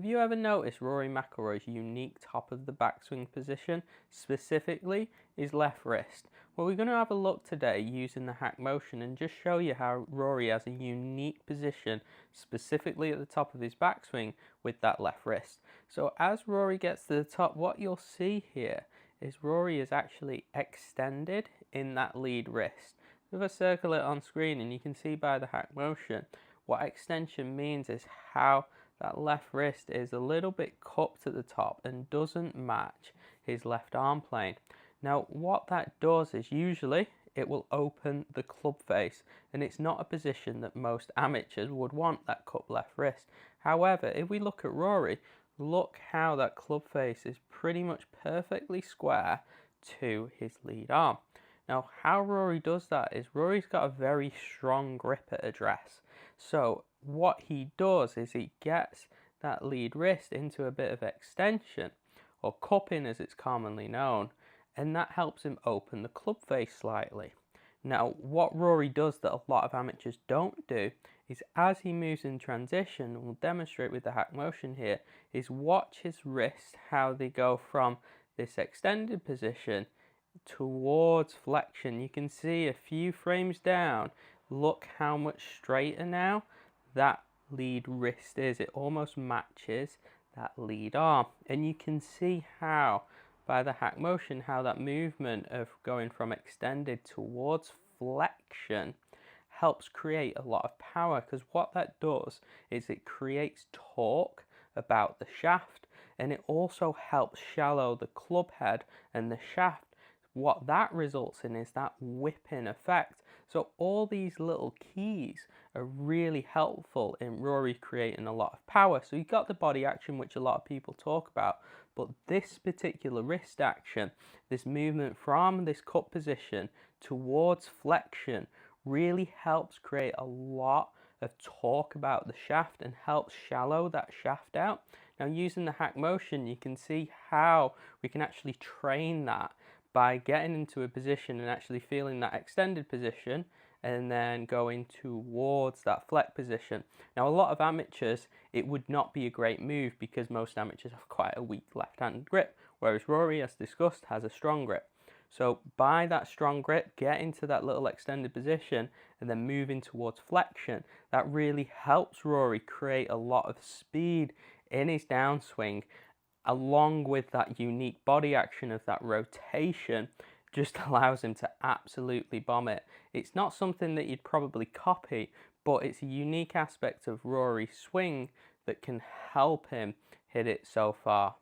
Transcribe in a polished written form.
Have you ever noticed Rory McIlroy's unique top of the backswing position, specifically his left wrist? Well, we're going to have a look today using the hack motion and just show you how Rory has a unique position, specifically at the top of his backswing with that left wrist. So as Rory gets to the top, what you'll see here is Rory is actually extended in that lead wrist. If I circle it on screen, and you can see by the hack motion, what extension means is how that left wrist is a little bit cupped at the top and doesn't match his left arm plane. Now what that does is usually it will open the club face, and it's not a position that most amateurs would want, that cupped left wrist. However, if we look at Rory, look how that club face is pretty much perfectly square to his lead arm. Now how Rory does that is Rory's got a very strong grip at address. So what he does is he gets that lead wrist into a bit of extension, or cupping as it's commonly known, and that helps him open the club face slightly. Now what Rory does that a lot of amateurs don't do is, as he moves in transition, and we'll demonstrate with the hack motion here, is watch his wrist, how they go from this extended position towards flexion. You can see a few frames down, look how much straighter now that lead wrist is. It almost matches that lead arm, and you can see how by the hack motion how that movement of going from extended towards flexion helps create a lot of power, because what that does is it creates torque about the shaft, and it also helps shallow the club head and the shaft. What that results in is that whipping effect. So all these little keys are really helpful in Rory creating a lot of power. So you've got the body action, which a lot of people talk about, but this particular wrist action, this movement from this cup position towards flexion, really helps create a lot of torque about the shaft and helps shallow that shaft out. Now using the hack motion, you can see how we can actually train that by getting into a position and actually feeling that extended position and then going towards that flex position. Now a lot of amateurs, it would not be a great move because most amateurs have quite a weak left-handed grip, whereas Rory, as discussed, has a strong grip. So by that strong grip, get into that little extended position and then moving towards flexion, that really helps Rory create a lot of speed in his downswing, along with that unique body action of that rotation. Just allows him to absolutely bomb it. It's not something that you'd probably copy, but it's a unique aspect of Rory's swing that can help him hit it so far.